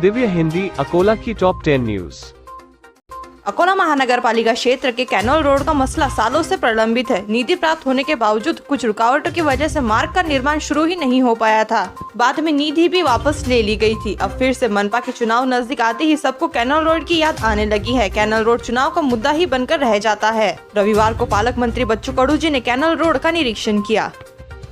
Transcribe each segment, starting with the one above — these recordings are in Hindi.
दिव्य हिंदी अकोला की टॉप 10 न्यूज। अकोला महानगर पालिका क्षेत्र के कैनोल रोड का मसला सालों से प्रलंबित है। निधि प्राप्त होने के बावजूद कुछ रुकावटों की वजह से मार्ग का निर्माण शुरू ही नहीं हो पाया था। बाद में निधि भी वापस ले ली गई थी। अब फिर से मनपा के चुनाव नजदीक आते ही सबको कैनोल रोड की याद आने लगी है। कैनोल रोड चुनाव का मुद्दा ही बनकर रह जाता है। रविवार को पालक मंत्री बच्चू कडू जी ने कैनोल रोड का निरीक्षण किया।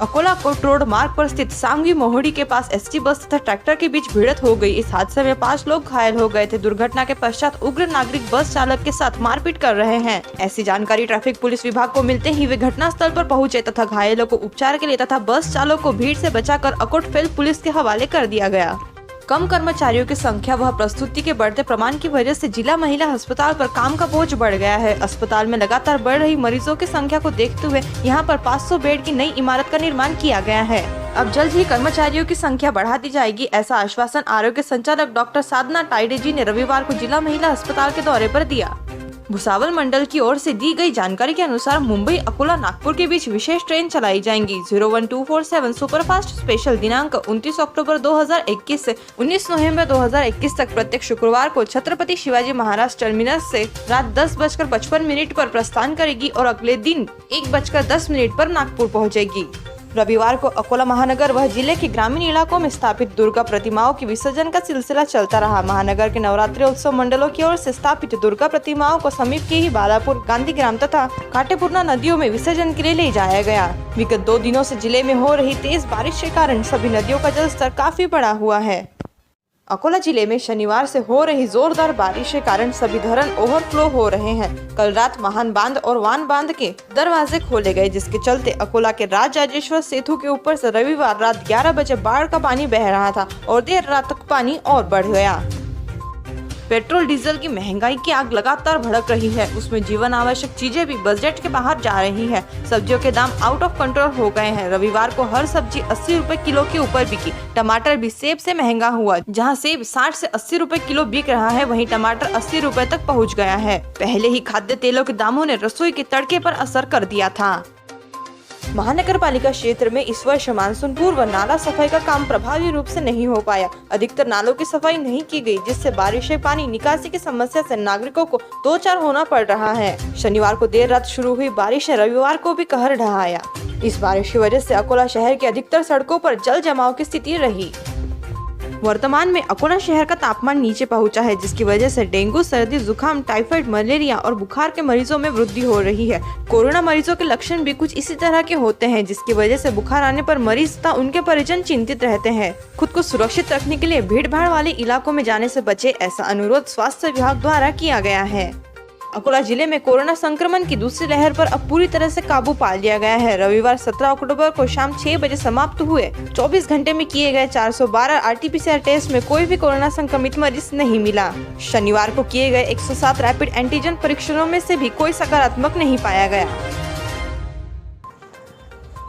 अकोला कोट रोड मार्ग पर स्थित सांगवी मोहड़ी के पास एसटी बस तथा ट्रैक्टर के बीच भिड़ंत हो गई। इस हादसे में 5 लोग घायल हो गए थे। दुर्घटना के पश्चात उग्र नागरिक बस चालक के साथ मारपीट कर रहे हैं। ऐसी जानकारी ट्रैफिक पुलिस विभाग को मिलते ही वे घटना स्थल पर पहुंचे तथा घायलों को उपचार के लिए तथा बस चालक को भीड़ से बचाकर अकोट फील्ड पुलिस के हवाले कर दिया गया। कम कर्मचारियों की संख्या व प्रस्तुति के बढ़ते प्रमाण की वजह से जिला महिला अस्पताल पर काम का बोझ बढ़ गया है। अस्पताल में लगातार बढ़ रही मरीजों की संख्या को देखते हुए यहां पर 500 बेड की नई इमारत का निर्माण किया गया है। अब जल्द ही कर्मचारियों की संख्या बढ़ा दी जाएगी, ऐसा आश्वासन आरोग्य संचालक डॉक्टर साधना टाइडे जी ने रविवार को जिला महिला अस्पताल के दौरे पर दिया। भुसावल मंडल की ओर से दी गई जानकारी के अनुसार मुंबई, अकोला, नागपुर के बीच विशेष ट्रेन चलाई जाएंगी। 01247 सुपरफास्ट स्पेशल दिनांक 29 अक्टूबर 2021 से 19 नवंबर 2021 तक प्रत्येक शुक्रवार को छत्रपति शिवाजी महाराज टर्मिनस से रात 10:55 पर प्रस्थान करेगी और अगले दिन 1:10 पर नागपुर पहुंचेगी। रविवार को अकोला महानगर व जिले के ग्रामीण इलाकों में स्थापित दुर्गा प्रतिमाओं की विसर्जन का सिलसिला चलता रहा। महानगर के नवरात्रि उत्सव मंडलों की ओर से स्थापित दुर्गा प्रतिमाओं को समीप के ही बालापुर, गांधीग्राम तथा काटेपुरना नदियों में विसर्जन के लिए ले जाया गया। विगत 2 दिनों से जिले में हो रही तेज बारिश के कारण सभी नदियों का जलस्तर काफी बढ़ा हुआ है। अकोला जिले में शनिवार से हो रही जोरदार बारिश के कारण सभी धरण ओवरफ्लो हो रहे हैं। कल रात महान बांध और वान बांध के दरवाजे खोले गए, जिसके चलते अकोला के राजराजेश्वर सेतु के ऊपर से रविवार रात 11 बजे बाढ़ का पानी बह रहा था और देर रात तक पानी और बढ़ गया। पेट्रोल डीजल की महंगाई की आग लगातार भड़क रही है। उसमें जीवन आवश्यक चीजें भी बजट के बाहर जा रही है। सब्जियों के दाम आउट ऑफ कंट्रोल हो गए हैं। रविवार को हर सब्जी 80 रुपए किलो के ऊपर बिकी। टमाटर भी सेब से महंगा हुआ। जहां सेब 60 से 80 रुपए किलो बिक रहा है, वहीं टमाटर 80 रुपए तक पहुंच गया है। पहले ही खाद्य तेलों के दामों ने रसोई के तड़के पर असर कर दिया था। महानगर पालिका क्षेत्र में इस वर्ष मानसून पूर्व नाला सफाई का काम प्रभावी रूप से नहीं हो पाया। अधिकतर नालों की सफाई नहीं की गई, जिससे बारिश से पानी निकासी की समस्या से नागरिकों को 2-4 होना पड़ रहा है। शनिवार को देर रात शुरू हुई बारिश ने रविवार को भी कहर ढहाया। इस बारिश की वजह से अकोला शहर के अधिकतर सड़कों पर जल जमाव की स्थिति रही। वर्तमान में अकोला शहर का तापमान नीचे पहुंचा है, जिसकी वजह से डेंगू, सर्दी, जुकाम, टाइफाइड, मलेरिया और बुखार के मरीजों में वृद्धि हो रही है। कोरोना मरीजों के लक्षण भी कुछ इसी तरह के होते हैं, जिसकी वजह से बुखार आने पर मरीज तथा उनके परिजन चिंतित रहते हैं। खुद को सुरक्षित रखने के लिए भीड़ भाड़ वाले इलाकों में जाने से बचे, ऐसा अनुरोध स्वास्थ्य विभाग द्वारा किया गया है। अकोला जिले में कोरोना संक्रमण की दूसरी लहर पर अब पूरी तरह से काबू पा लिया गया है। रविवार 17 अक्टूबर को शाम 6 बजे समाप्त हुए 24 घंटे में किए गए 412 RT-PCR टेस्ट में कोई भी कोरोना संक्रमित मरीज नहीं मिला। शनिवार को किए गए 107 रैपिड एंटीजन परीक्षणों में से भी कोई सकारात्मक नहीं पाया गया।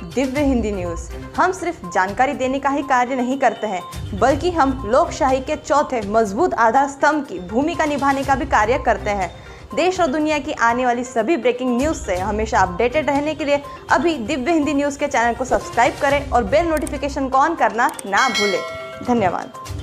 दिव्य हिंदी न्यूज, हम सिर्फ जानकारी देने का ही कार्य नहीं करते हैं, बल्कि हम लोकशाही के चौथे मजबूत आधार स्तंभ की भूमिका निभाने का भी कार्य करते हैं। देश और दुनिया की आने वाली सभी ब्रेकिंग न्यूज से हमेशा अपडेटेड रहने के लिए अभी दिव्य हिंदी न्यूज के चैनल को सब्सक्राइब करें और बेल नोटिफिकेशन को ऑन करना ना भूलें। धन्यवाद।